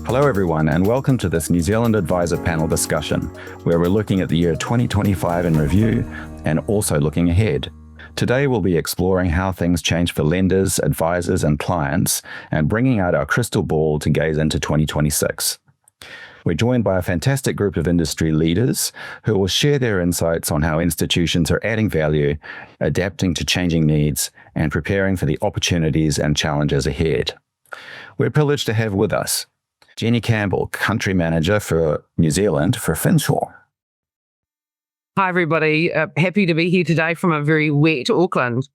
Hello everyone, and welcome to this New Zealand Advisor panel discussion, where we're looking at the year 2025 in review and also looking ahead. Today we'll be exploring how things change for lenders, advisors and clients, and bringing out our crystal ball to gaze into 2026. We're joined by a fantastic group of industry leaders who will share their insights on how institutions are adding value, adapting to changing needs, and preparing for the opportunities and challenges ahead. We're privileged to have with us Jenny Campbell, Country Manager for New Zealand for Finsure. Hi, everybody. Happy to be here today from a very wet Auckland.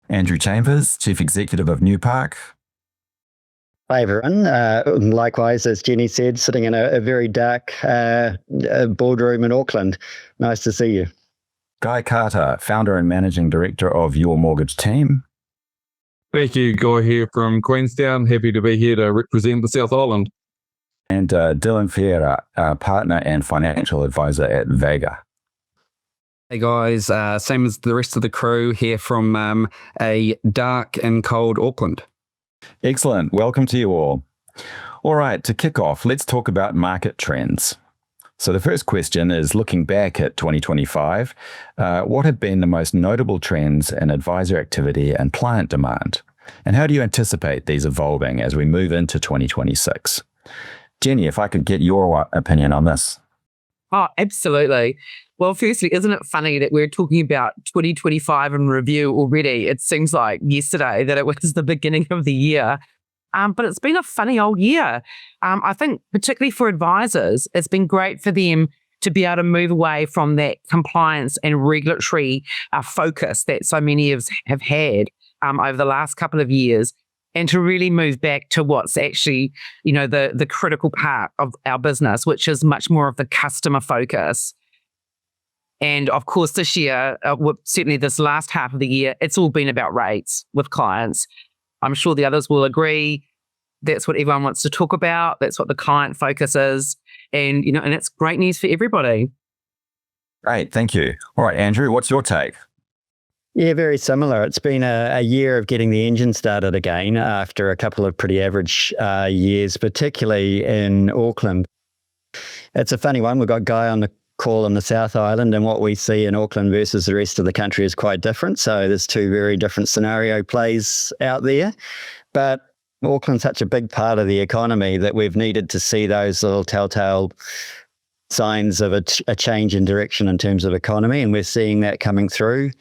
Andrew Chambers, Chief Executive of Newpark. Hi, everyone. Likewise, as Jenny said, sitting in a very dark boardroom in Auckland. Nice to see you. Guy Carter, Founder and Managing Director of Your Mortgage Team. Thank you, Guy here from Queenstown. Happy to be here to represent the South Island. And Dylan Fiera, Partner and Financial Advisor at Vega. Hey guys, same as the rest of the crew here from a dark and cold Auckland. Excellent. Welcome to you all. All right, to kick off, let's talk about market trends. So the first question is, looking back at 2025, what have been the most notable trends in advisor activity and client demand? And how do you anticipate these evolving as we move into 2026? Jenny, if I could get your opinion on this. Oh, absolutely. Well, firstly, isn't it funny that we're talking about 2025 in review already? It seems like yesterday that it was the beginning of the year. But it's been a funny old year. I think particularly for advisors, it's been great for them to be able to move away from that compliance and regulatory focus that so many have had over the last couple of years, and to really move back to what's actually, the critical part of our business, which is much more of the customer focus. And of course, this year, certainly this last half of the year, it's all been about rates with clients. I'm sure the others will agree. That's what everyone wants to talk about. That's what the client focus is. And, and it's great news for everybody. Great, thank you. All right, Andrew, what's your take? Yeah, very similar. It's been a year of getting the engine started again after a couple of pretty average years, particularly in Auckland. It's a funny one. We've got Guy on the call in the South Island, and what we see in Auckland versus the rest of the country is quite different. So there's two very different scenario plays out there. But Auckland's such a big part of the economy that we've needed to see those little telltale signs of a change in direction in terms of economy, and we're seeing that coming through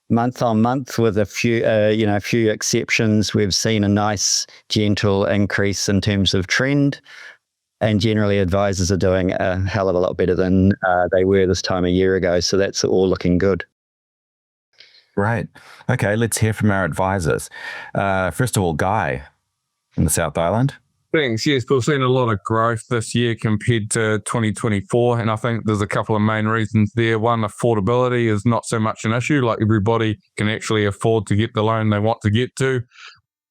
month on month with a few exceptions. We've seen a nice gentle increase in terms of trend. And generally, advisors are doing a hell of a lot better than they were this time a year ago. So that's all looking good. Right. Okay, let's hear from our advisors. First of all, Guy from the South Island. Thanks. Yes, we've seen a lot of growth this year compared to 2024. And I think there's a couple of main reasons there. One, affordability is not so much an issue. Like, everybody can actually afford to get the loan they want to get to.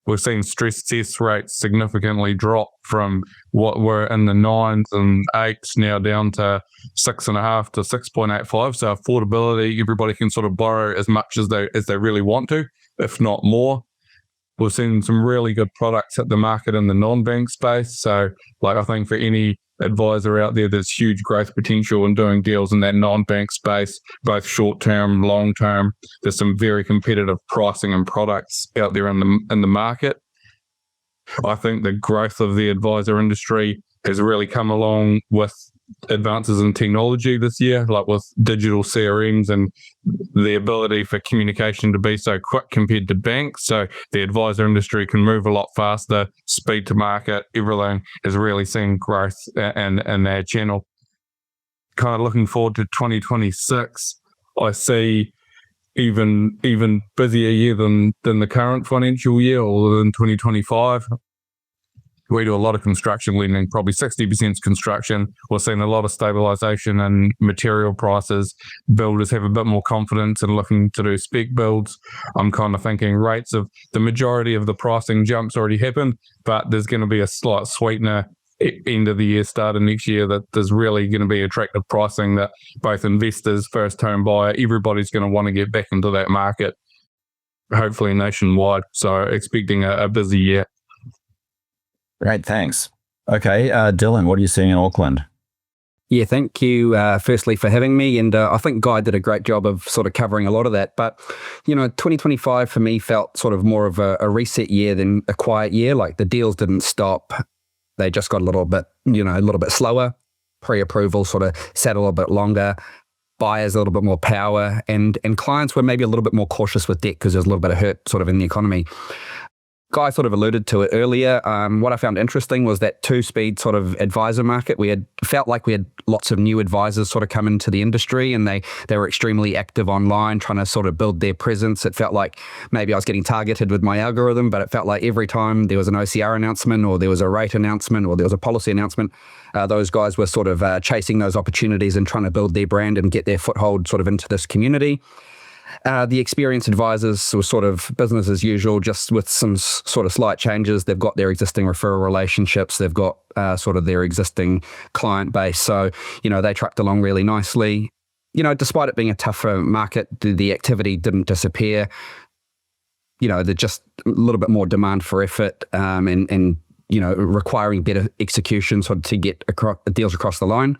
We've seen stress test rates significantly drop from what were in the 9s and 8s now down to 6.5 to 6.85. So affordability, everybody can sort of borrow as much as they really want to, if not more. We've seen some really good products hit the market in the non-bank space. So, I think for any advisor out there, there's huge growth potential in doing deals in that non-bank space, both short-term, long-term. There's some very competitive pricing and products out there in the market. I think the growth of the advisor industry has really come along with advances in technology this year, like with digital CRMs and the ability for communication to be so quick compared to banks. So the advisor industry can move a lot faster, speed to market, everything is really seeing growth in our channel. Kind of looking forward to 2026, I see even busier year than the current financial year or than 2025. We do a lot of construction lending, probably 60% is construction. We're seeing a lot of stabilisation in material prices. Builders have a bit more confidence in looking to do spec builds. I'm kind of thinking rates of the majority of the pricing jumps already happened, but there's going to be a slight sweetener end of the year, start of next year, that there's really going to be attractive pricing that both investors, first home buyer, everybody's going to want to get back into that market, hopefully nationwide. So expecting a busy year. Great, thanks. Okay, Dylan, what are you seeing in Auckland? Yeah, thank you firstly for having me. And I think Guy did a great job of sort of covering a lot of that. But, 2025 for me felt sort of more of a reset year than a quiet year. Like the deals didn't stop. They just got a little bit slower. Pre-approval sort of sat a little bit longer. Buyers a little bit more power. And clients were maybe a little bit more cautious with debt because there's a little bit of hurt sort of in the economy. Guy sort of alluded to it earlier. What I found interesting was that two-speed sort of advisor market. We had felt like we had lots of new advisors sort of come into the industry, and they were extremely active online, trying to sort of build their presence. It felt like maybe I was getting targeted with my algorithm, but it felt like every time there was an OCR announcement or there was a rate announcement or there was a policy announcement, those guys were sort of chasing those opportunities and trying to build their brand and get their foothold sort of into this community. The experienced advisors were sort of business as usual, just with some sort of slight changes. They've got their existing referral relationships. They've got sort of their existing client base. So, they trucked along really nicely. Despite it being a tougher market, the activity didn't disappear. There's just a little bit more demand for effort and requiring better execution sort of to get deals across the line.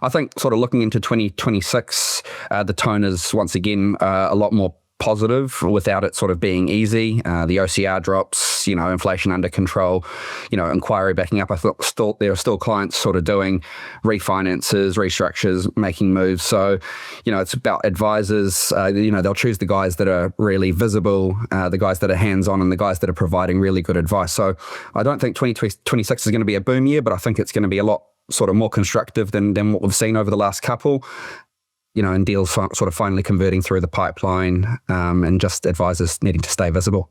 I think sort of looking into 2026, the tone is once again a lot more positive without it sort of being easy. The OCR drops, inflation under control, inquiry backing up. I thought there are still clients sort of doing refinances, restructures, making moves. So, it's about advisors. They'll choose the guys that are really visible, the guys that are hands-on, and the guys that are providing really good advice. So I don't think 2026 is going to be a boom year, but I think it's going to be a lot sort of more constructive than what we've seen over the last couple, and deals sort of finally converting through the pipeline and just advisors needing to stay visible.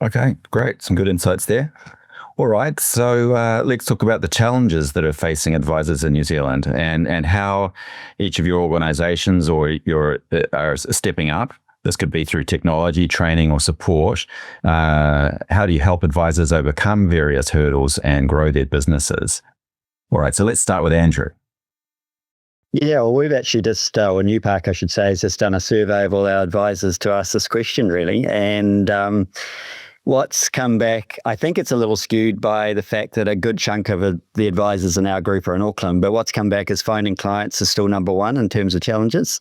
Okay, great. Some good insights there. All right, so let's talk about the challenges that are facing advisors in New Zealand and how each of your organizations are stepping up. This could be through technology, training, or support. How do you help advisors overcome various hurdles and grow their businesses? All right, so let's start with Andrew. Yeah, well, we've actually just, or Newpark, I should say, has just done a survey of all our advisors to ask this question, really. And what's come back, I think it's a little skewed by the fact that a good chunk of the advisors in our group are in Auckland, but what's come back is finding clients is still number one in terms of challenges.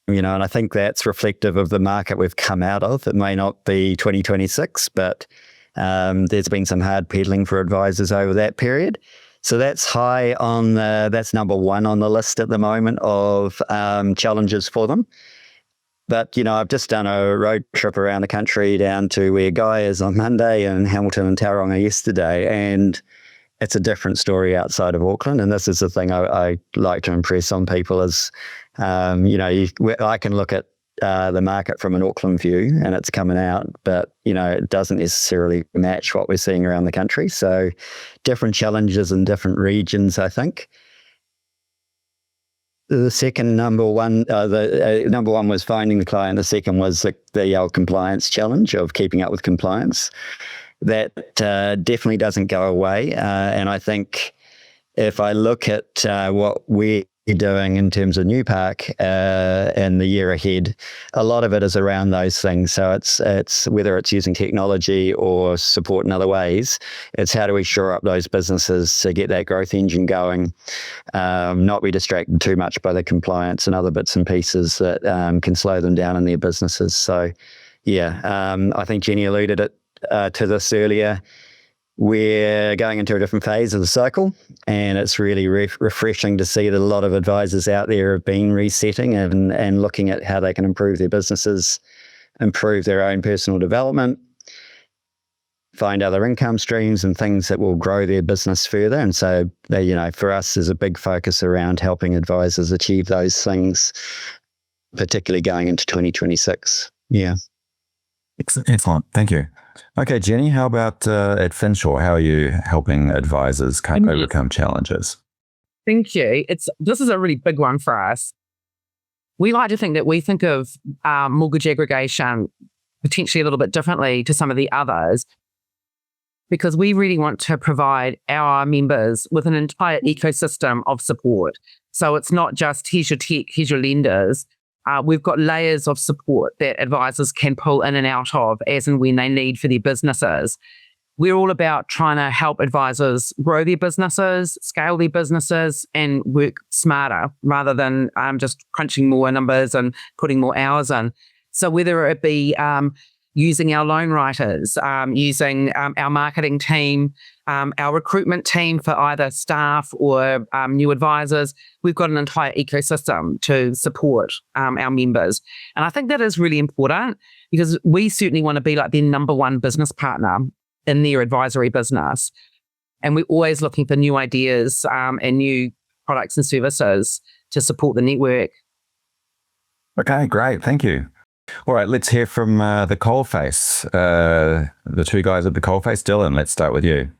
And I think that's reflective of the market we've come out of. It may not be 2026, but there's been some hard peddling for advisors over that period. So that's that's number one on the list at the moment of challenges for them. But, I've just done a road trip around the country down to where Guy is on Monday and Hamilton and Tauranga yesterday. And it's a different story outside of Auckland. And this is the thing I like to impress on people is, I can look at the market from an Auckland view and it's coming out, but it doesn't necessarily match what we're seeing around the country. So different challenges in different regions, I think. The second number one was finding the client. The second was the compliance challenge of keeping up with compliance. That definitely doesn't go away. And I think if I look at what we're doing in terms of Newpark in the year ahead, a lot of it is around those things. So it's whether it's using technology or support in other ways, it's how do we shore up those businesses to get that growth engine going, not be distracted too much by the compliance and other bits and pieces that can slow them down in their businesses. So I think Jenny alluded to this earlier. We're going into a different phase of the cycle, and it's really refreshing to see that a lot of advisors out there have been resetting and looking at how they can improve their businesses, improve their own personal development, find other income streams and things that will grow their business further. And so, for us, there's a big focus around helping advisors achieve those things, particularly going into 2026. Yeah. Excellent. Thank you. Okay, Jenny, how about at Finsure? How are you helping advisors overcome challenges? Thank you. This is a really big one for us. We like to think that we think of mortgage aggregation potentially a little bit differently to some of the others, because we really want to provide our members with an entire ecosystem of support. So it's not just here's your tech, here's your lenders. We've got layers of support that advisors can pull in and out of as and when they need for their businesses. we're all about trying to help advisors grow their businesses, scale their businesses, and work smarter rather than just crunching more numbers and putting more hours in. So whether it be using our loan writers, using our marketing team, our recruitment team for either staff or new advisors, we've got an entire ecosystem to support our members. And I think that is really important because we certainly want to be like their number one business partner in their advisory business. And we're always looking for new ideas and new products and services to support the network. Okay, great. Thank you. All right, let's hear from the coalface. The two guys at the coalface. Dylan, let's start with you.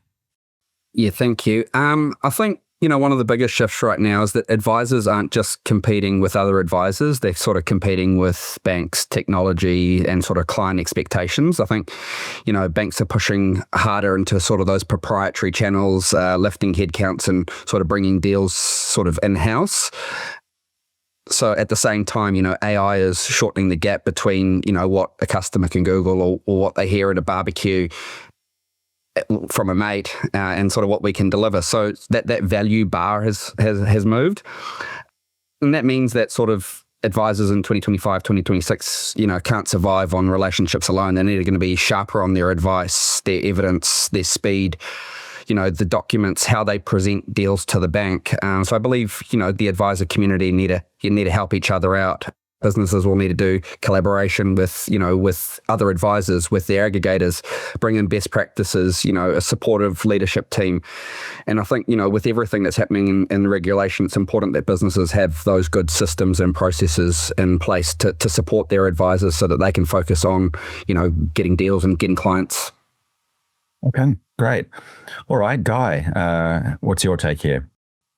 Yeah, thank you. I think, one of the biggest shifts right now is that advisors aren't just competing with other advisors. They're sort of competing with banks, technology, and sort of client expectations. I think, banks are pushing harder into sort of those proprietary channels, lifting headcounts and sort of bringing deals sort of in-house. So at the same time, AI is shortening the gap between, what a customer can Google or what they hear at a barbecue from a mate and sort of what we can deliver. So that value bar has moved. And that means that sort of advisors in 2025, 2026, can't survive on relationships alone. They're going to be sharper on their advice, their evidence, their speed, the documents, how they present deals to the bank. So I believe, the advisor community need to help each other out. Businesses will need to do collaboration with, with other advisors, with the aggregators, bring in best practices, a supportive leadership team. And I think, with everything that's happening in regulation, it's important that businesses have those good systems and processes in place to support their advisors so that they can focus on, getting deals and getting clients. Okay, great. All right, Guy, what's your take here?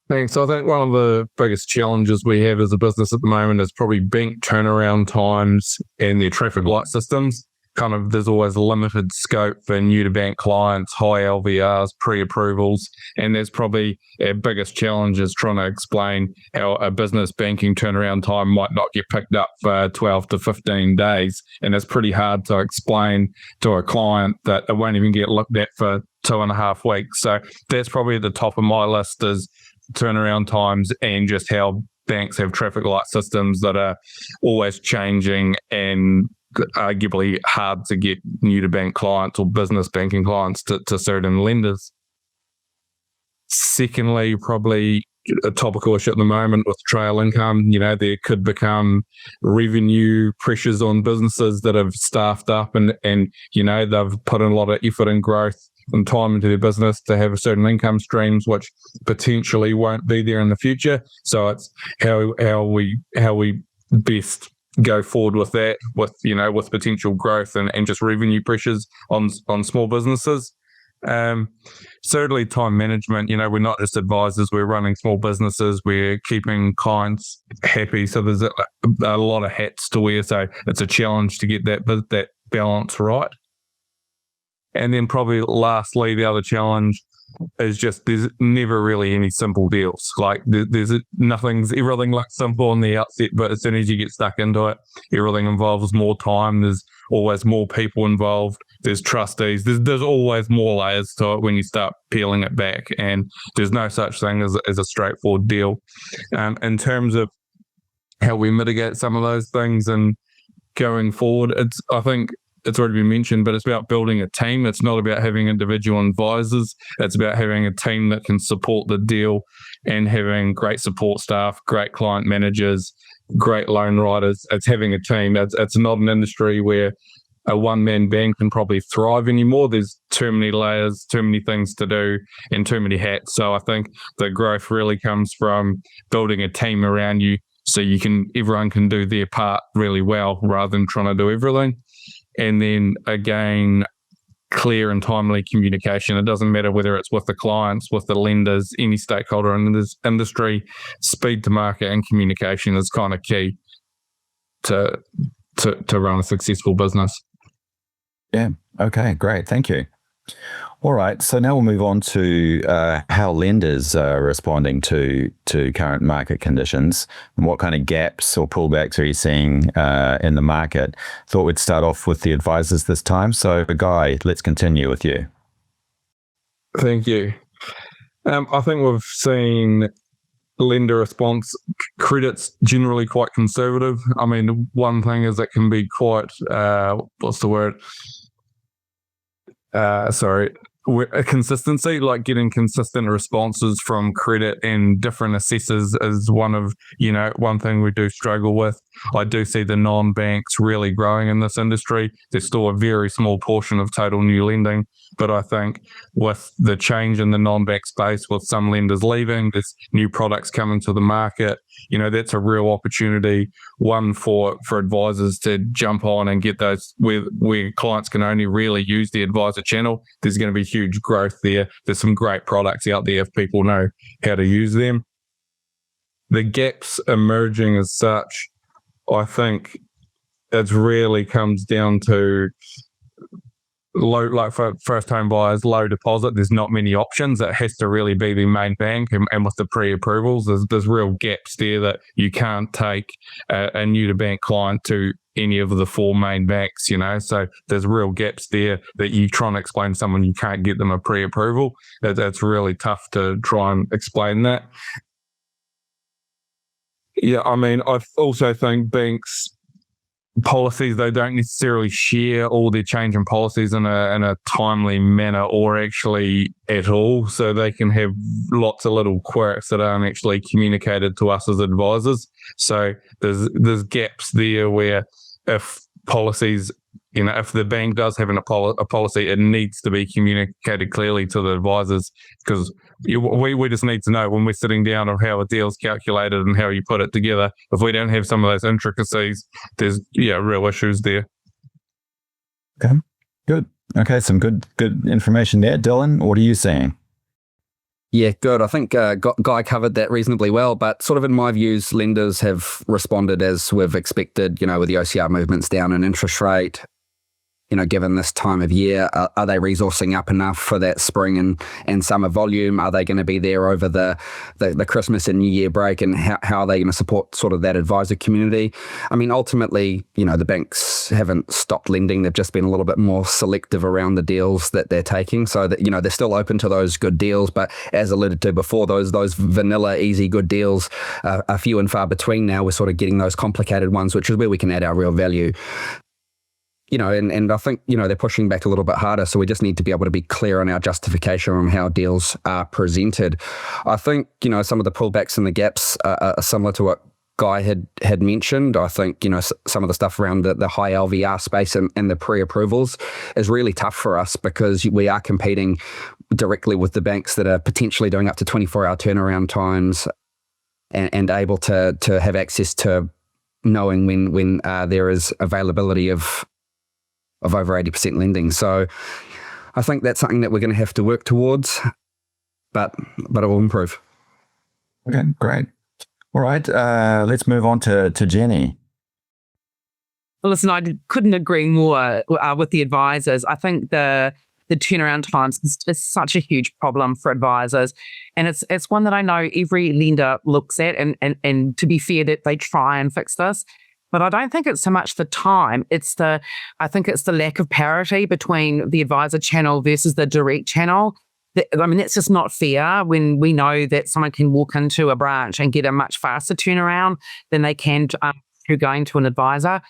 Thanks. I think one of the biggest challenges we have as a business at the moment is probably bank turnaround times and their traffic light systems. There's always limited scope for new to bank clients, high LVRs, pre-approvals, and that's probably our biggest challenge is trying to explain how a business banking turnaround time might not get picked up for 12 to 15 days. And it's pretty hard to explain to a client that it won't even get looked at for 2.5 weeks. So that's probably at the top of my list is turnaround times and just how banks have traffic light systems that are always changing and arguably hard to get new to bank clients or business banking clients to certain lenders. Secondly, probably a topical issue at the moment with trail income. There could become revenue pressures on businesses that have staffed up and they've put in a lot of effort and growth and time into their business to have certain income streams which potentially won't be there in the future. So it's how we best go forward with that, with potential growth and just revenue pressures on small businesses. Certainly time management, we're not just advisors, we're running small businesses, we're keeping clients happy. So there's a lot of hats to wear. So it's a challenge to get that balance right. And then probably lastly, the other challenge is just there's never really any simple deals. Like everything looks simple on the outset, but as soon as you get stuck into it, everything involves more time. There's always more people involved. There's trustees. There's always more layers to it when you start peeling it back. And there's no such thing as a straightforward deal. In terms of how we mitigate some of those things and going forward, I think it's already been mentioned, but it's about building a team. It's not about having individual advisors. It's about having a team that can support the deal and having great support staff, great client managers, great loan writers. It's having a team. It's not an industry where a one-man band can probably thrive anymore. There's too many layers, too many things to do, and too many hats. So I think the growth really comes from building a team around you so everyone can do their part really well rather than trying to do everything. And then again, clear and timely communication. It doesn't matter whether it's with the clients, with the lenders, any stakeholder in this industry. Speed to market and communication is kind of key to run a successful business. Yeah. Okay, great. Thank you. All right. So now we'll move on to how lenders are responding to current market conditions and what kind of gaps or pullbacks are you seeing in the market. Thought we'd start off with the advisors this time. So, Guy, let's continue with you. Thank you. I think we've seen lender response. Credit's generally quite conservative. I mean, one thing is it can be quite, what's the word? A consistency, like getting consistent responses from credit and different assessors is one thing we do struggle with. I do see the non-banks really growing in this industry. There's still a very small portion of total new lending, but I think with the change in the non-bank space, with some lenders leaving, there's new products coming to the market, that's a real opportunity, one for advisors to jump on and get those where clients can only really use the advisor channel. There's going to be huge growth there. There's some great products out there if people know how to use them. The gaps emerging as such, I think it really comes down to low, like for first home buyers, low deposit. There's not many options. It has to really be the main bank, and with the pre-approvals, there's real gaps there that you can't take a new to bank client to any of the four main banks, so there's real gaps there that you try and explain to someone, you can't get them a pre-approval. That's really tough to try and explain that. Yeah, I mean, I also think banks policies, they don't necessarily share all their change in policies in a timely manner or actually at all. So they can have lots of little quirks that aren't actually communicated to us as advisors. So there's gaps there where if policies, if the bank does have a policy, it needs to be communicated clearly to the advisors, because we just need to know when we're sitting down of how a deal's calculated and how you put it together. If we don't have some of those intricacies, there's real issues there. Okay, good. Okay, some good information there. Dylan, what are you saying? Yeah, good. I think Guy covered that reasonably well, but sort of in my views, lenders have responded as we've expected, with the OCR movements down in interest rate. Given this time of year, are they resourcing up enough for that spring and summer volume? Are they going to be there over the Christmas and New Year break? And how are they going to support sort of that advisor community? I mean, ultimately, the banks haven't stopped lending. They've just been a little bit more selective around the deals that they're taking. So that, they're still open to those good deals. But as alluded to before, those vanilla, easy, good deals are few and far between now. We're sort of getting those complicated ones, which is where we can add our real value. And I think, they're pushing back a little bit harder. So we just need to be able to be clear on our justification on how deals are presented. I think, some of the pullbacks and the gaps are similar to what Guy had mentioned. I think, some of the stuff around the high LVR space and the pre-approvals is really tough for us, because we are competing directly with the banks that are potentially doing up to 24-hour turnaround times and able to have access to knowing when there is availability of over 80% lending. So I think that's something that we're going to have to work towards, but it will improve. Okay, great. All right, let's move on to Jenny. Well, listen, I couldn't agree more with the advisors. I think the turnaround times is such a huge problem for advisors, and it's one that I know every lender looks at, and to be fair, that they try and fix this. But I don't think it's so much the time. I think it's the lack of parity between the advisor channel versus the direct channel. That's just not fair when we know that someone can walk into a branch and get a much faster turnaround than they can through going to an advisor.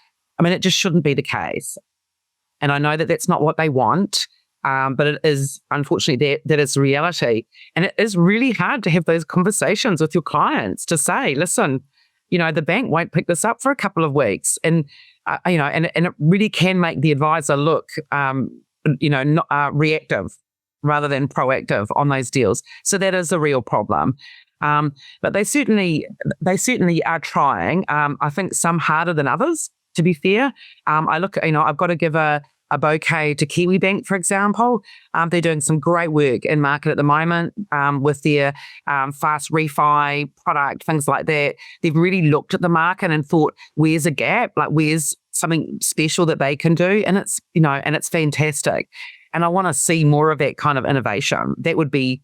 It just shouldn't be the case. And I know that that's not what they want, but it is, unfortunately, that is reality. And it is really hard to have those conversations with your clients to say, listen, the bank won't pick this up for a couple of weeks. And, and it really can make the advisor look, reactive rather than proactive on those deals. So that is a real problem. But they certainly are trying. I think some harder than others, to be fair. I look at, I've got to give a bouquet to Kiwibank, for example. They're doing some great work in market at the moment with their fast refi product, things like that. They've really looked at the market and thought, where's a gap? Like, where's something special that they can do? And it's, and it's fantastic. And I want to see more of that kind of innovation. That'd be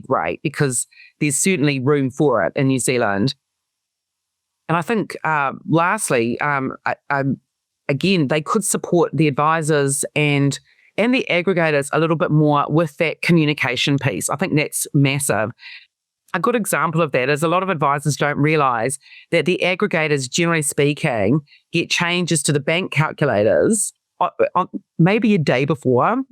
great, because there's certainly room for it in New Zealand. And I think, lastly, again, they could support the advisors and and the aggregators a little bit more with that communication piece. I think that's massive. A good example of that is a lot of advisors don't realize that the aggregators, generally speaking, get changes to the bank calculators on maybe a day before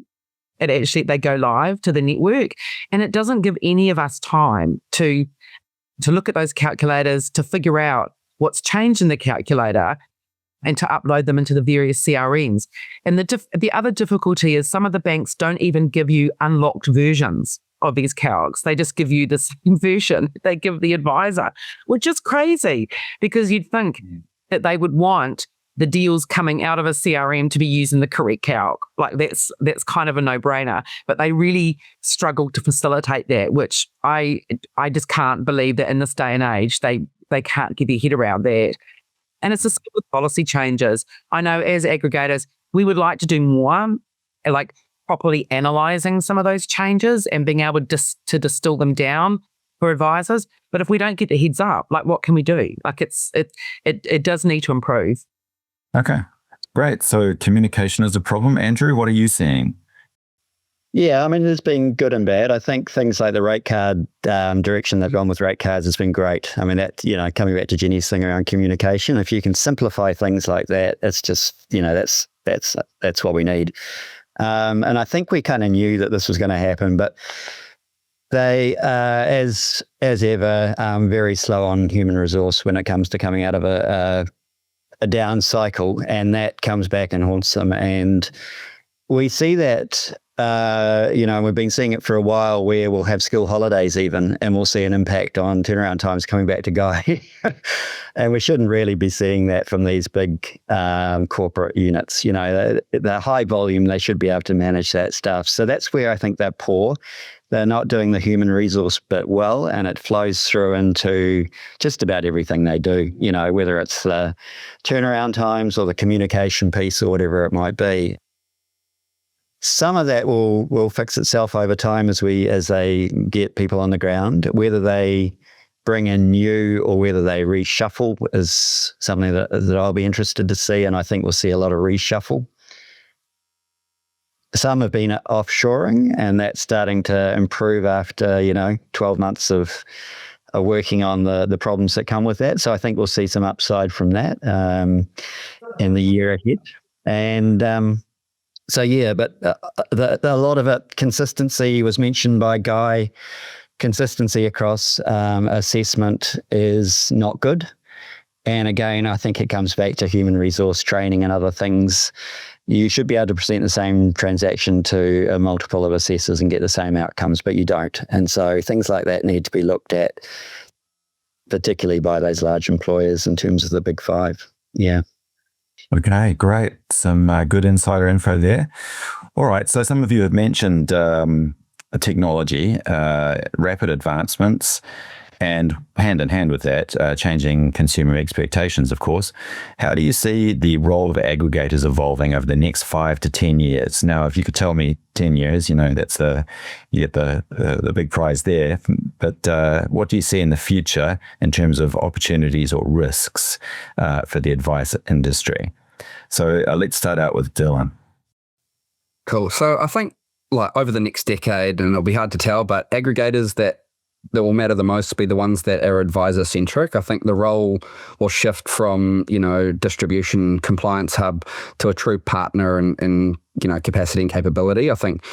they go live to the network. And it doesn't give any of us time to look at those calculators, to figure out what's changed in the calculator and to upload them into the various CRMs. And the other difficulty is some of the banks don't even give you unlocked versions of these calcs. They just give you the same version they give the advisor, which is crazy because you'd think that they would want the deals coming out of a CRM to be using the correct calc. Like that's kind of a no-brainer, but they really struggle to facilitate that, which I just can't believe that in this day and age, they can't get their head around that. And it's the same with policy changes. I know as aggregators, we would like to do more, like properly analysing some of those changes and being able to distill them down for advisors. But if we don't get the heads up, like what can we do? Like it does need to improve. Okay, great. So communication is a problem. Andrew, what are you seeing? Yeah, I mean, there's been good and bad. I think things like the rate card direction they've gone with rate cards has been great. I mean, that, coming back to Jenny's thing around communication, if you can simplify things like that, it's just, that's what we need. And I think we kind of knew that this was going to happen, but they, as ever, very slow on human resource when it comes to coming out of a down cycle, and that comes back and haunts them. And we see that, we've been seeing it for a while where we'll have school holidays even, and we'll see an impact on turnaround times coming back to Guy. And we shouldn't really be seeing that from these big corporate units. The high volume, they should be able to manage that stuff. So that's where I think they're poor. They're not doing the human resource bit well, and it flows through into just about everything they do, whether it's the turnaround times or the communication piece or whatever it might be. Some of that will fix itself over time as they get people on the ground. Whether they bring in new or whether they reshuffle is something that I'll be interested to see, and I think we'll see a lot of reshuffle. Some have been offshoring, and that's starting to improve after 12 months of working on the problems that come with that. So I think we'll see some upside from that in the year ahead. And so, yeah, but a lot of it, consistency was mentioned by Guy. Consistency across assessment is not good. And again, I think it comes back to human resource training and other things. You should be able to present the same transaction to a multiple of assessors and get the same outcomes, but you don't. And so things like that need to be looked at, particularly by those large employers in terms of the big five. Yeah. Okay, great. Some good insider info there. All right. So some of you have mentioned technology, rapid advancements, and hand in hand with that, changing consumer expectations, of course. How do you see the role of aggregators evolving over the next 5 to 10 years? Now, if you could tell me 10 years, you get the big prize there. But what do you see in the future in terms of opportunities or risks for the advice industry? So let's start out with Dylan. Cool. So I think over the next decade, and it'll be hard to tell, but aggregators that will matter the most will be the ones that are advisor centric. I think the role will shift from, distribution compliance hub to a true partner and capacity and capability. I think,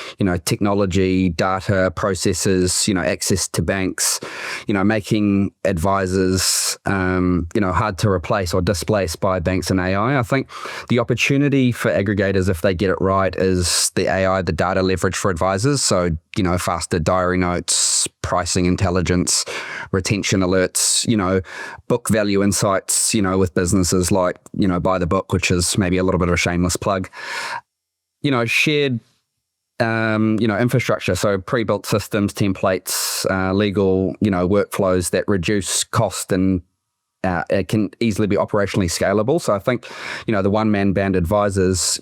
technology, data, processes, access to banks, making advisors, hard to replace or displace by banks and AI. I think the opportunity for aggregators, if they get it right, is the AI, the data leverage for advisors. So, faster diary notes, pricing intelligence, retention alerts, book value insights, with businesses like, Buy the Book, which is maybe a little bit of a shameless plug. Shared, infrastructure. So pre-built systems, templates, legal, workflows that reduce cost and it can easily be operationally scalable. So I think, the one-man band advisors,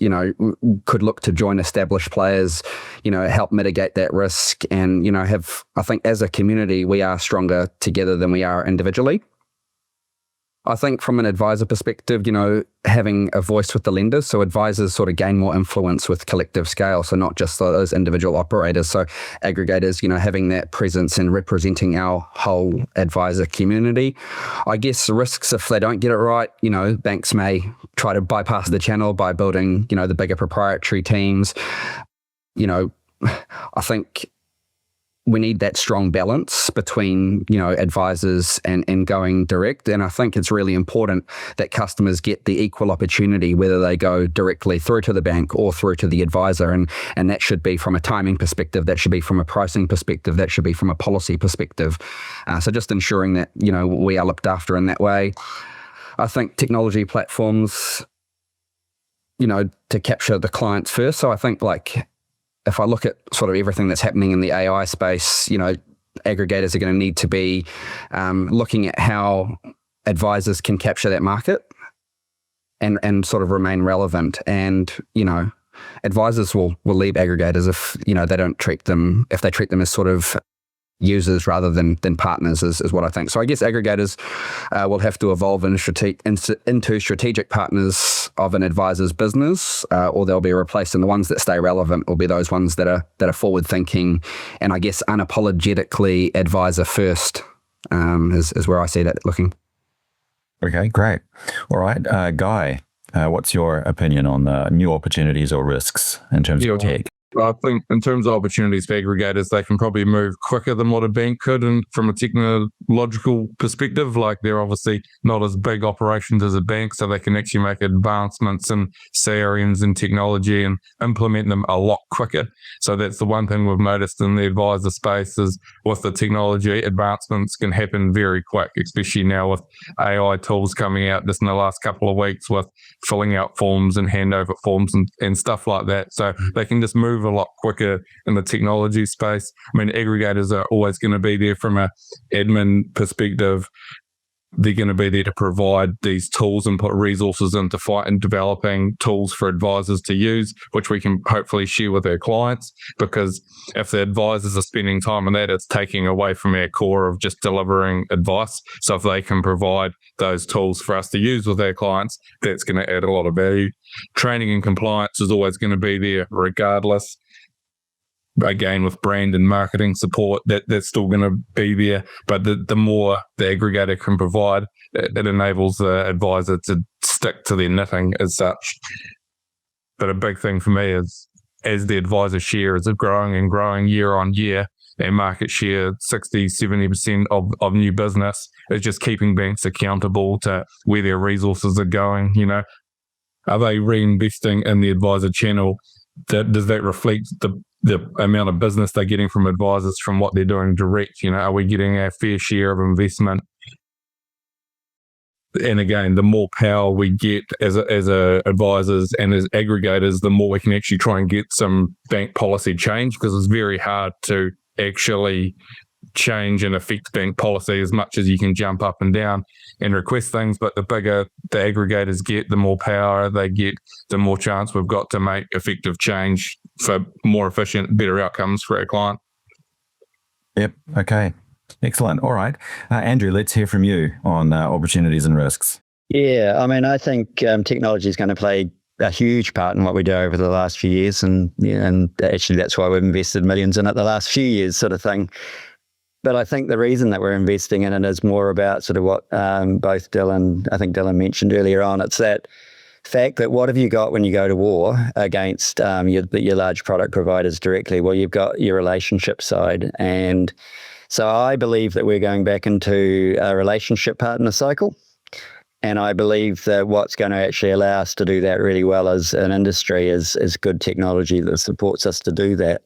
could look to join established players, help mitigate that risk and, I think as a community, we are stronger together than we are individually. I think from an advisor perspective, having a voice with the lenders, so advisors sort of gain more influence with collective scale, so not just those individual operators. So aggregators, having that presence and representing our whole advisor community. I guess the risks, if they don't get it right, banks may try to bypass the channel by building, the bigger proprietary teams. I think we need that strong balance between, advisors and going direct. And I think it's really important that customers get the equal opportunity, whether they go directly through to the bank or through to the advisor. And that should be from a timing perspective, that should be from a pricing perspective, that should be from a policy perspective. So just ensuring that, we are looked after in that way. I think technology platforms, to capture the clients first. So I think if I look at sort of everything that's happening in the AI space, aggregators are going to need to be looking at how advisors can capture that market and sort of remain relevant. And, advisors will leave aggregators if, they don't treat them, if they treat them as sort of users rather than partners is what I think. So I guess aggregators will have to evolve into strategic partners of an advisor's business, or they'll be replaced, and the ones that stay relevant will be those ones that are forward thinking and I guess unapologetically advisor first is where I see that looking. Okay, great. All right, Guy, what's your opinion on new opportunities or risks in terms of tech? I think in terms of opportunities for aggregators, they can probably move quicker than what a bank could. And from a technological perspective, they're obviously not as big operations as a bank, so they can actually make advancements in CRMs and technology and implement them a lot quicker. So that's the one thing we've noticed in the advisor space is with the technology, advancements can happen very quick, especially now with AI tools coming out just in the last couple of weeks with filling out forms and handover forms and stuff like that. So they can just move a lot quicker in the technology space. I mean, aggregators are always going to be there from a admin perspective. They're going to be there to provide these tools and put resources into developing tools for advisors to use, which we can hopefully share with our clients. Because if the advisors are spending time on that, it's taking away from our core of just delivering advice. So if they can provide those tools for us to use with our clients, that's going to add a lot of value. Training and compliance is always going to be there regardless. Again, with brand and marketing support, that's still going to be there. But the more the aggregator can provide, it enables the advisor to stick to their knitting as such. But a big thing for me is, as the advisor share is growing and growing year on year, our market share, 60-70% of new business, is just keeping banks accountable to where their resources are going. Are they reinvesting in the advisor channel? Does that reflect the amount of business they're getting from advisors from what they're doing direct? Are we getting our fair share of investment? And again, the more power we get as advisors and as aggregators, the more we can actually try and get some bank policy change, because it's very hard to actually change and affect bank policy as much as you can jump up and down and request things. But the bigger the aggregators get, the more power they get, the more chance we've got to make effective change for more efficient, better outcomes for our client. Yep. Okay. Excellent. All right. Andrew, let's hear from you on opportunities and risks. Yeah, I mean, I think technology is going to play a huge part in what we do over the last few years. And actually, that's why we've invested millions in it the last few years, sort of thing. But I think the reason that we're investing in it is more about sort of what both Dylan mentioned earlier on. It's that fact that what have you got when you go to war against your large product providers directly? Well, you've got your relationship side. And so I believe that we're going back into a relationship partner cycle. And I believe that what's going to actually allow us to do that really well as an industry is good technology that supports us to do that.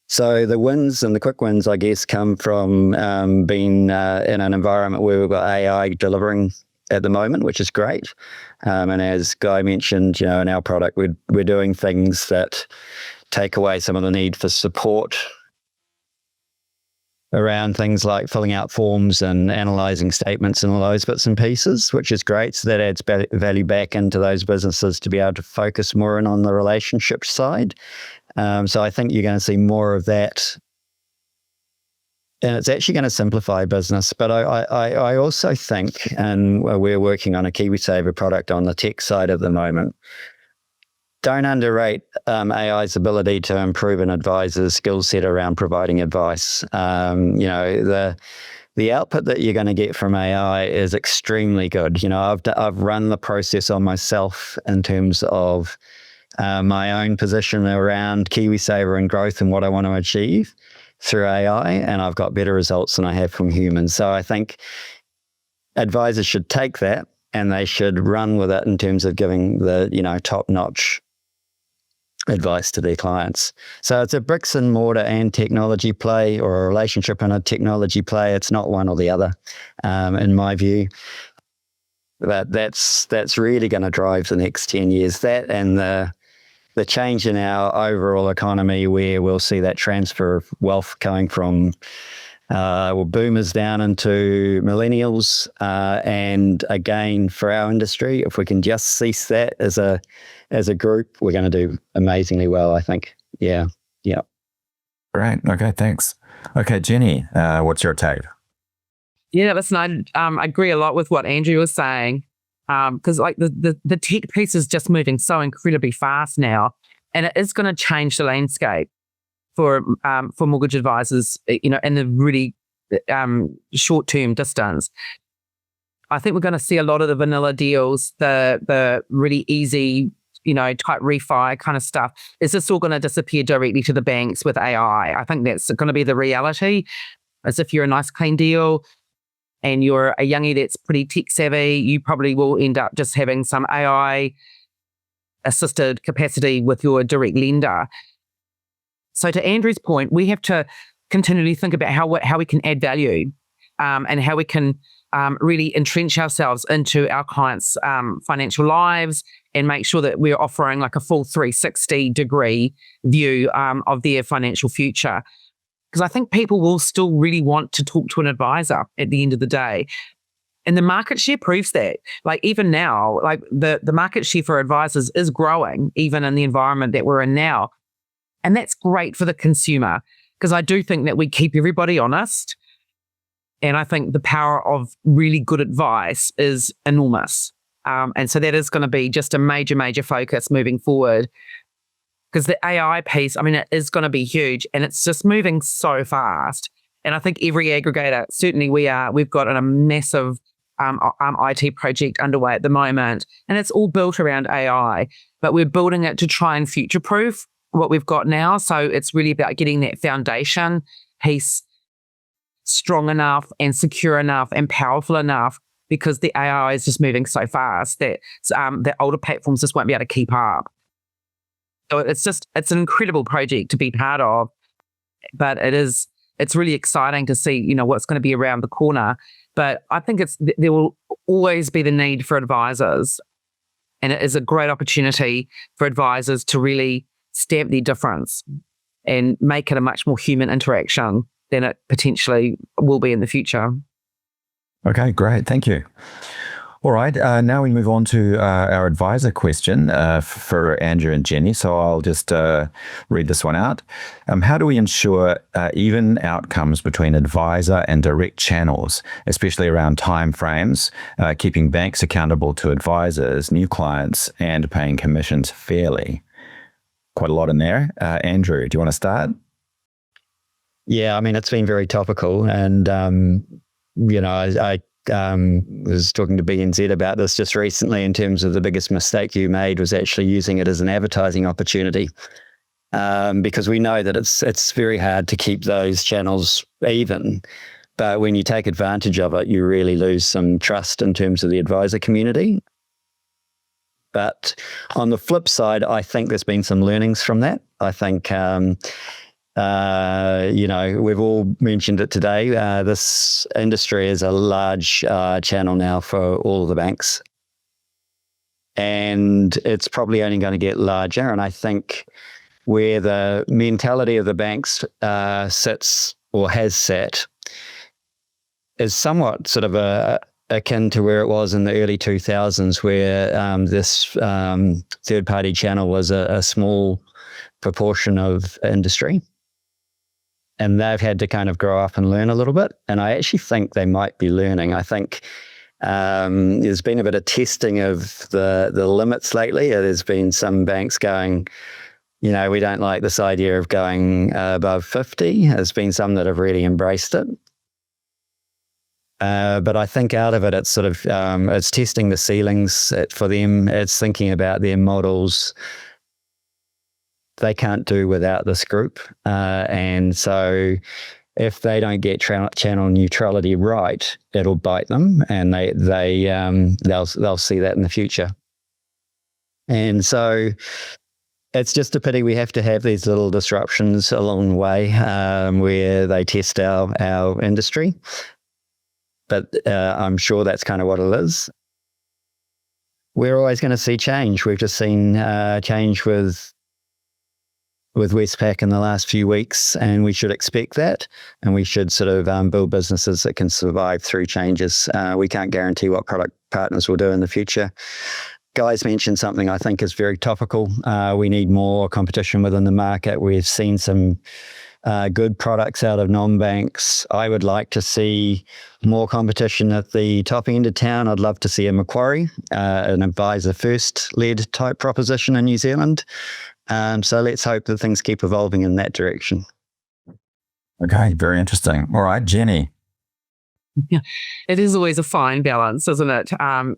So the wins and the quick wins, I guess, come from being in an environment where we've got AI delivering at the moment, which is great. And as Guy mentioned, in our product, we're doing things that take away some of the need for support around things like filling out forms and analysing statements and all those bits and pieces, which is great. So that adds value back into those businesses to be able to focus more in on the relationship side. So I think you're going to see more of that and it's actually going to simplify business. But I also think, and we're working on a KiwiSaver product on the tech side at the moment, don't underrate AI's ability to improve an advisor's skill set around providing advice. The output that you're going to get from AI is extremely good. I've run the process on myself in terms of my own position around KiwiSaver and growth and what I want to achieve through AI, and I've got better results than I have from humans. So I think advisors should take that and they should run with it in terms of giving the top-notch advice to their clients. So it's a bricks and mortar and technology play, or a relationship and a technology play. It's not one or the other, in my view. But that's really going to drive the next 10 years. That and the change in our overall economy, where we'll see that transfer of wealth going from boomers down into millennials, and again for our industry, if we can just cease that as a group, we're going to do amazingly well, I think. Yeah. Great. Okay, thanks. Okay, Jenny, what's your take? Yeah, listen, I agree a lot with what Andrew was saying, because like the tech piece is just moving so incredibly fast now, and it is going to change the landscape for mortgage advisors, in the really short-term distance. I think we're going to see a lot of the vanilla deals, the really easy, type refi kind of stuff. Is this all going to disappear directly to the banks with AI? I think that's going to be the reality. As if you're a nice clean deal and you're a youngie that's pretty tech savvy, you probably will end up just having some AI assisted capacity with your direct lender. So to Andrew's point, we have to continually think about how we can add value, and how we can really entrench ourselves into our clients' financial lives and make sure that we're offering like a full 360-degree view of their financial future. Because I think people will still really want to talk to an advisor at the end of the day. And the market share proves that. Like even now, like the market share for advisors is growing, even in the environment that we're in now. And that's great for the consumer, because I do think that we keep everybody honest. And I think the power of really good advice is enormous. And so that is going to be just a major, major focus moving forward. Because the AI piece, it is going to be huge, and it's just moving so fast. And I think every aggregator, certainly we've got a massive IT project underway at the moment, and it's all built around AI, but we're building it to try and future-proof what we've got now. So it's really about getting that foundation piece strong enough and secure enough and powerful enough, because the AI is just moving so fast that the older platforms just won't be able to keep up. So it's an incredible project to be part of, but it's really exciting to see, what's going to be around the corner. But I think there will always be the need for advisors, and it is a great opportunity for advisors to really stamp their difference and make it a much more human interaction than it potentially will be in the future. Okay, great. Thank you. All right. Now we move on to our advisor question for Andrew and Jenny. So I'll just read this one out. How do we ensure even outcomes between advisor and direct channels, especially around timeframes, keeping banks accountable to advisors, new clients, and paying commissions fairly? Quite a lot in there. Andrew, do you want to start? Yeah, it's been very topical, and I was talking to BNZ about this just recently, in terms of the biggest mistake you made was actually using it as an advertising opportunity, because we know that it's very hard to keep those channels even, but when you take advantage of it, you really lose some trust in terms of the advisor community. But on the flip side, I think there's been some learnings from that. I think we've all mentioned it today. This industry is a large channel now for all of the banks, and it's probably only going to get larger. And I think where the mentality of the banks sits, or has sat, is somewhat sort of akin to where it was in the early 2000s, where this third-party channel was a small proportion of industry. and they've had to kind of grow up and learn a little bit. And I actually think they might be learning. I think there's been a bit of testing of the limits lately. There's been some banks going, we don't like this idea of going above 50. There's been some that have really embraced it. But I think out of it, it's sort of, it's testing the ceilings for them. It's thinking about their models. They can't do without this group. And so if they don't get channel neutrality right, it'll bite them, and they'll see that in the future. And so it's just a pity we have to have these little disruptions along the way where they test our industry. But I'm sure that's kind of what it is. We're always going to see change. We've just seen change with Westpac in the last few weeks, and we should expect that. And we should sort of build businesses that can survive through changes. We can't guarantee what product partners will do in the future. Guy's mentioned something I think is very topical. We need more competition within the market. We've seen some good products out of non-banks. I would like to see more competition at the top end of town. I'd love to see a Macquarie, an advisor first led type proposition in New Zealand. So let's hope that things keep evolving in that direction. Okay, very interesting. All right, Jenny. Yeah, it is always a fine balance, isn't it?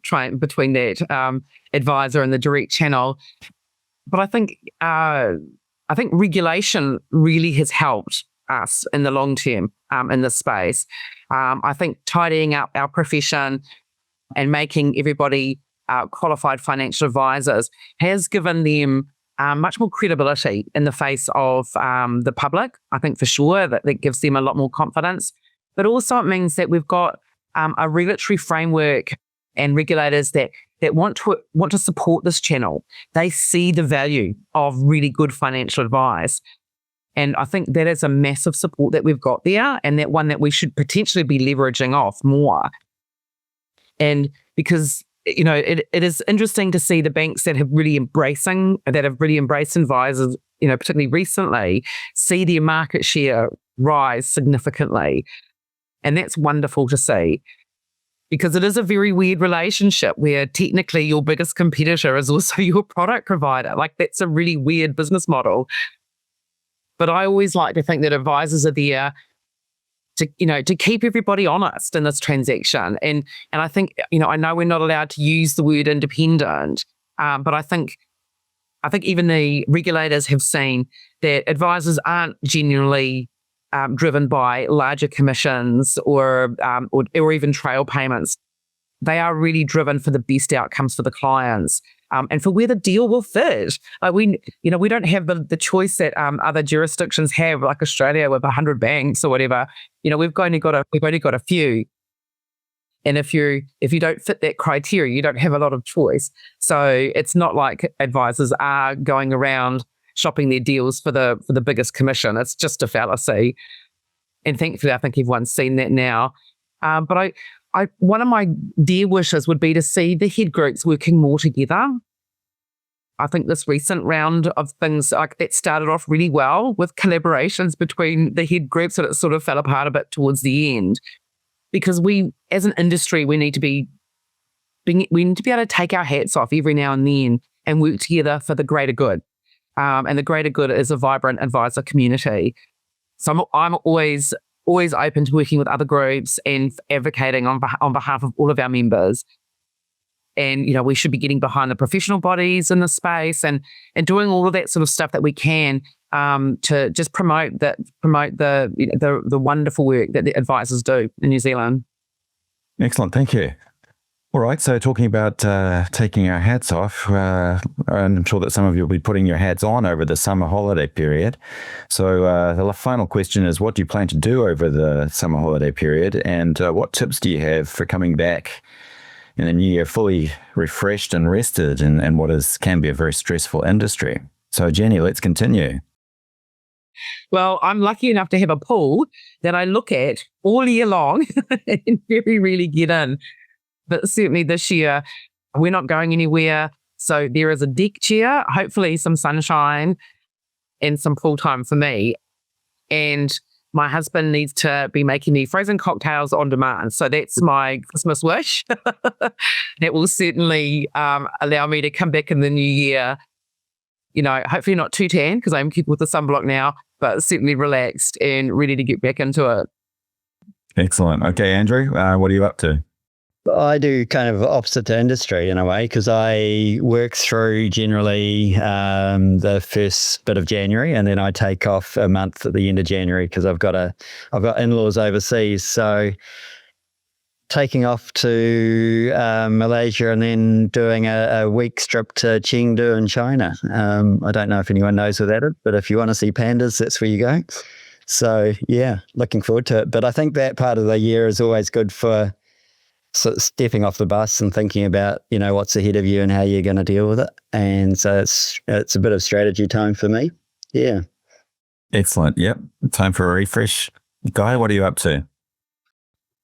Trying between that advisor and the direct channel. But I think regulation really has helped us in the long term in this space. I think tidying up our profession and making everybody qualified financial advisors has given them much more credibility in the face of the public. I think for sure that gives them a lot more confidence. But also it means that we've got a regulatory framework and regulators that want to support this channel. They see the value of really good financial advice. And I think that is a massive support that we've got there, and that one that we should potentially be leveraging off more. And because, it is interesting to see the banks that have really embraced advisors, particularly recently, see their market share rise significantly. And that's wonderful to see, because it is a very weird relationship where technically your biggest competitor is also your product provider. Like, that's a really weird business model. But I always like to think that advisors are there to keep everybody honest in this transaction. And I think, I know we're not allowed to use the word independent, but I think even the regulators have seen that advisors aren't genuinely driven by larger commissions or even trail payments. They are really driven for the best outcomes for the clients and for where the deal will fit. Like we don't have the choice that other jurisdictions have, like Australia with 100 banks or whatever. We've only got a few. And if you don't fit that criteria, you don't have a lot of choice. So it's not like advisors are going around shopping their deals for the biggest commission. It's just a fallacy. And thankfully, I think everyone's seen that now. But one of my dear wishes would be to see the head groups working more together. I think this recent round of things that started off really well with collaborations between the head groups, and it sort of fell apart a bit towards the end. Because we, as an industry, we need to be able to take our hats off every now and then and work together for the greater good. And the greater good is a vibrant advisor community. So I'm always open to working with other groups and advocating on behalf of all of our members. And, we should be getting behind the professional bodies in the space and doing all of that sort of stuff that we can to just promote the wonderful work that the advisors do in New Zealand. Excellent. Thank you. All right. So talking about taking our hats off, and I'm sure that some of you will be putting your hats on over the summer holiday period. So the final question is, what do you plan to do over the summer holiday period? And what tips do you have for coming back in the new year fully refreshed and rested in what can be a very stressful industry? So Jenny, let's continue. Well, I'm lucky enough to have a pool that I look at all year long and very rarely get in. But certainly this year, we're not going anywhere. So there is a deck chair, hopefully some sunshine and some pool time for me. And my husband needs to be making me frozen cocktails on demand. So that's my Christmas wish. That will certainly allow me to come back in the new year, hopefully not too tan because I'm keeping with the sunblock now, but certainly relaxed and ready to get back into it. Excellent. Okay, Andrew, what are you up to? I do kind of opposite to industry in a way because I work through generally the first bit of January, and then I take off a month at the end of January because I've got in-laws overseas. So taking off to Malaysia and then doing a week's trip to Chengdu in China. I don't know if anyone knows where that is, but if you want to see pandas, that's where you go. So yeah, looking forward to it. But I think that part of the year is always good for sort of stepping off the bus and thinking about, what's ahead of you and how you're going to deal with it. And so it's a bit of strategy time for me. Yeah. Excellent. Yep. Time for a refresh. Guy, what are you up to?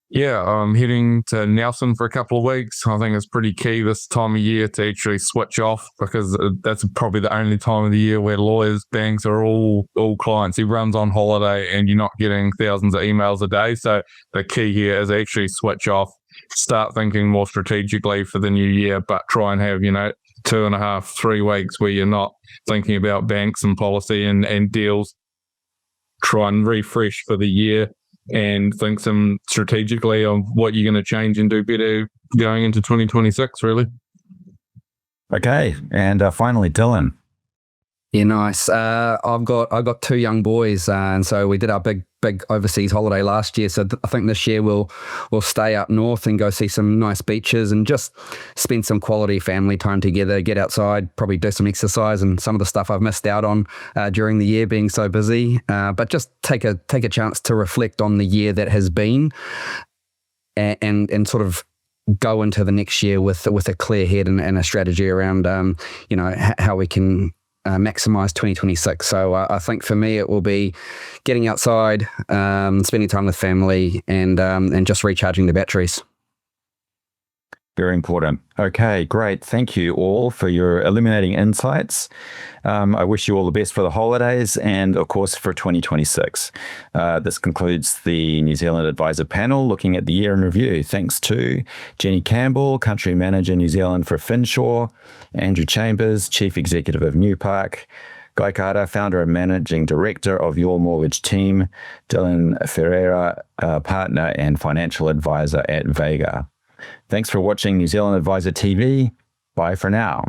Yeah, I'm heading to Nelson for a couple of weeks. I think it's pretty key this time of year to actually switch off because that's probably the only time of the year where lawyers, banks are all clients. Everyone's on holiday and you're not getting thousands of emails a day. So the key here is actually switch off, start thinking more strategically for the new year, but try and have, 2.5, 3 weeks where you're not thinking about banks and policy and deals. Try and refresh for the year and think some strategically of what you're going to change and do better going into 2026, really. Okay. And finally, Dylan. Yeah, nice. I've got 2 young boys, and so we did our big overseas holiday last year. So I think this year we'll stay up north and go see some nice beaches and just spend some quality family time together. Get outside, probably do some exercise and some of the stuff I've missed out on during the year being so busy. But just take a chance to reflect on the year that has been, and sort of go into the next year with a clear head and a strategy around how we can maximize 2026. So I think for me it will be getting outside, spending time with family, and just recharging the batteries. Very important. Okay, great. Thank you all for your illuminating insights. I wish you all the best for the holidays and, of course, for 2026. This concludes the New Zealand Advisor panel looking at the year in review. Thanks to Jenny Campbell, Country Manager New Zealand for Finsure, Andrew Chambers, Chief Executive of Newpark, Guy Carter, Founder and Managing Director of Your Mortgage Team, Dylan Ferreira, Partner and Financial Advisor at Vega. Thanks for watching New Zealand Advisor TV. Bye for now.